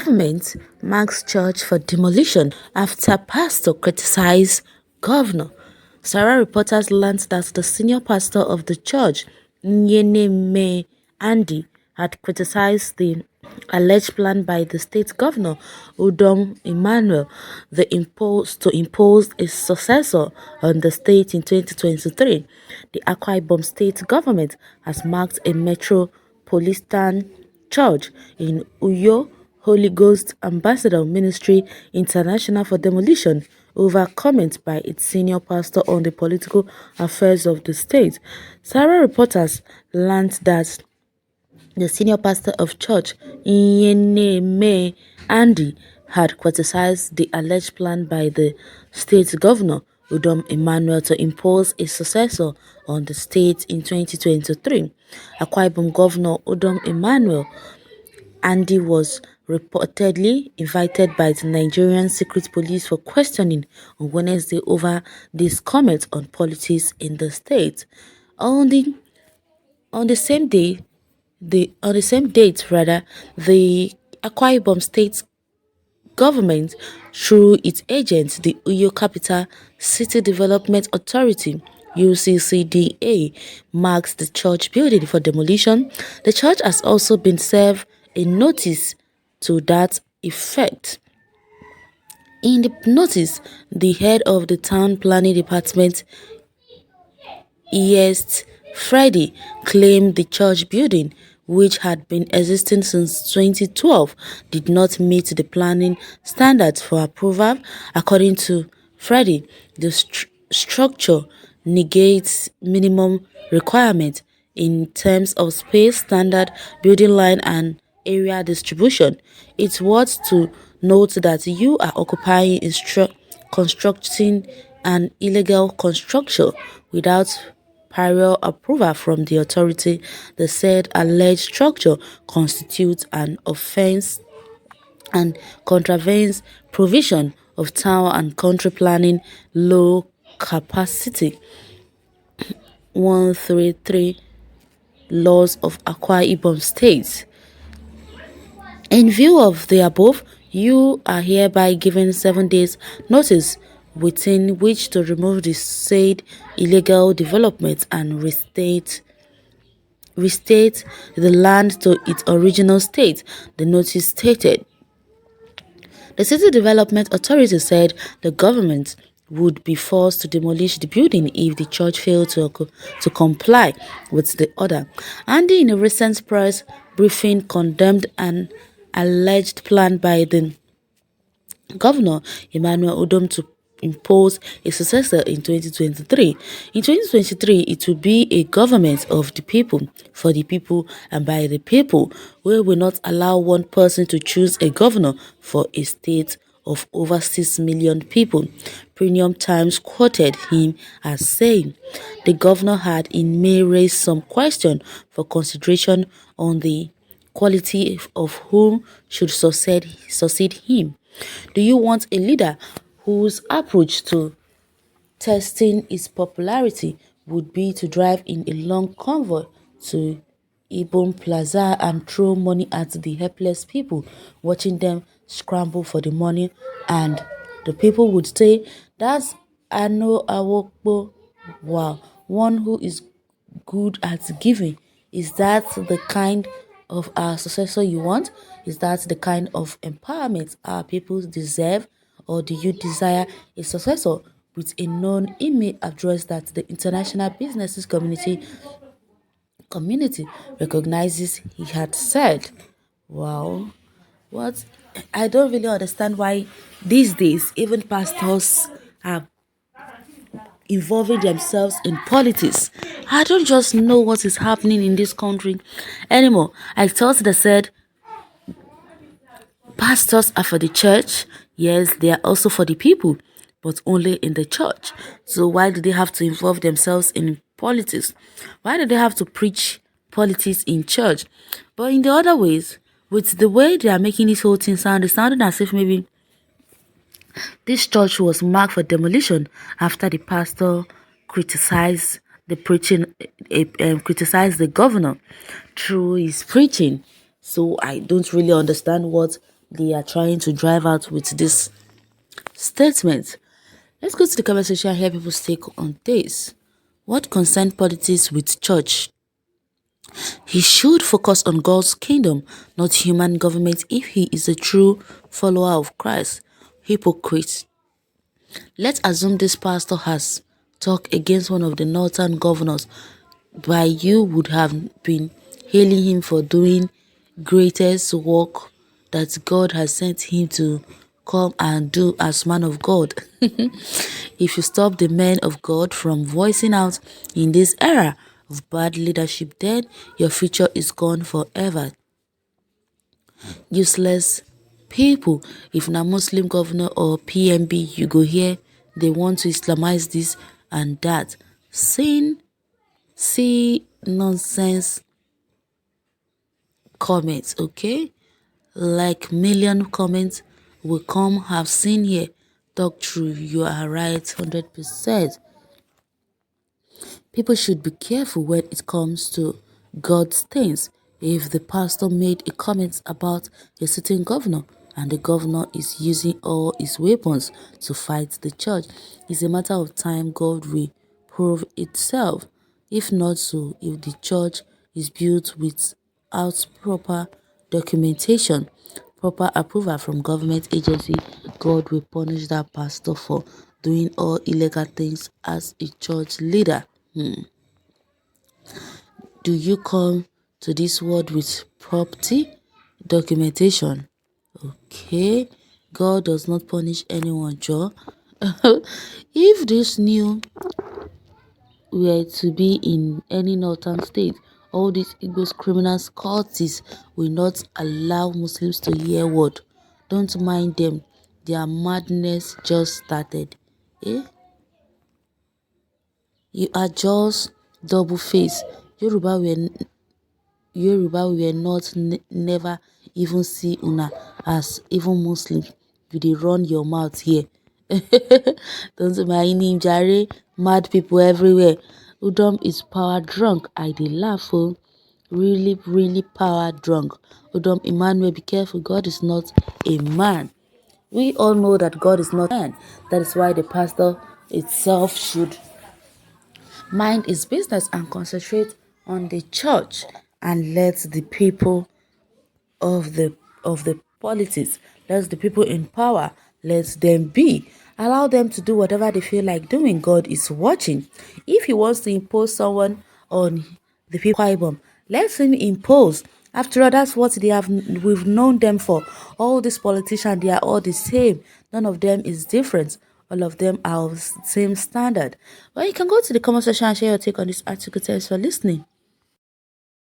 Government marks church for demolition after pastor criticized governor. Sarah reporters learned that the senior pastor of the church, Andy, had criticized the alleged plan by the state governor, Udom Emmanuel, to impose a successor on the state in 2023. The Akwa Ibom state government has marked a metropolitan church in Uyo Holy Ghost Ambassador Ministry International for demolition over comments by its senior pastor on the political affairs of the state. Sarah reporters learned that the senior pastor of church, Andy, had criticized the alleged plan by the state governor, Udom Emmanuel, to impose a successor on the state in 2023. Akwa Ibom Governor Udom Emmanuel Andy was reportedly invited by the Nigerian Secret Police for questioning on Wednesday over these comments on politics in the state. On the on the same day, on the same date rather, the Akwa Ibom State government, through its agent, the Uyo Capital City Development Authority (UCCDA), marks the church building for demolition. The church has also been served a notice to that effect. In the notice, the head of the town planning department, Friday, claimed the church building, which had been existing since 2012, did not meet the planning standards for approval. According to Friday, the structure negates minimum requirements in terms of space, standard building line, and area distribution. It's worth to note that you are occupying, constructing an illegal construction without prior approval from the authority. The said alleged structure constitutes an offense and contravenes provision of town and country planning low capacity 133 laws of Akwa Ibom State. In view of the above, you are hereby given 7 days notice within which to remove the said illegal development and restate the land to its original state, the notice stated. The City Development Authority said the government would be forced to demolish the building if the church failed to comply with the order. Andy, in a recent press briefing, condemned an alleged plan by the Governor Emmanuel Udom to impose a successor in 2023. In 2023, it will be a government of the people, for the people, and by the people. We will not allow one person to choose a governor for a state of over 6 million people. Premium Times quoted him as saying the governor had in May raised some question for consideration on the quality of whom should succeed him. Do you want a leader whose approach to testing his popularity would be to drive in a long convoy to Ibom Plaza and throw money at the helpless people, watching them scramble for the money, and the people would say, "That's Ano Awokbo, wow, one who is good at giving"? Is that the kind of our successor you want? Is that the kind of empowerment our people deserve? Or do you desire a successor with a known email address that the international businesses community recognizes, he had said. Wow. What? I don't really understand why these days even pastors are involving themselves in politics. I don't just know what is happening in this country anymore. I thought they said pastors are for the church. Yes, they are also for the people, but only in the church. So why do they have to involve themselves in politics? Why do they have to preach politics in church? But in the other ways, with the way they are making this whole thing sound, it's sounding as if maybe this church was marked for demolition after the pastor criticized the criticized the governor through his preaching. So I don't really understand what they are trying to drive out with this statement. Let's go to the comment section and hear people's take on this. What concern politics with church? He should focus on God's kingdom, not human government, if he is a true follower of Christ. Hypocrite. Let's assume this pastor has talked against one of the northern governors, but you would have been hailing him for doing greatest work that God has sent him to come and do as man of God. If you stop the men of God from voicing out in this era of bad leadership, then your future is gone forever. Useless people. If na Muslim governor or PMB, you go here, they want to Islamize this and that. See nonsense comments, okay? Like million comments will come, have seen here, talk through, you are right 100%. People should be careful when it comes to God's things. If the pastor made a comment about a certain governor and the governor is using all his weapons to fight the church, it's a matter of time God will prove itself. If not so, if the church is built without proper documentation, proper approval from government agency, God will punish that pastor for doing all illegal things as a church leader. Do you come to this world with property documentation? Okay, God does not punish anyone, Joe. If this new were to be in any northern state, all these Igbo's criminals cultists will not allow Muslims to hear word. Don't mind them, their madness just started. Eh? You are just double-faced. Yoruba were not never even see una as even Muslims. You dey run your mouth here. Don't mind him, jare. Mad people everywhere. Udom is power drunk. I dey laugh, oh. Really power drunk. Udom Emmanuel, be careful. God is not a man. We all know that God is not a man. That is why the pastor itself should mind his business and concentrate on the church and let the people of the politics, let the people in power, let them be. Allow them to do whatever they feel like doing. God is watching. If he wants to impose someone on the people, let him impose. After all, that's what we've known them for. All these politicians, they are all the same. None of them is different. All of them are of same standard. Well, you can go to the comment section and share your take on this article. Thanks for listening.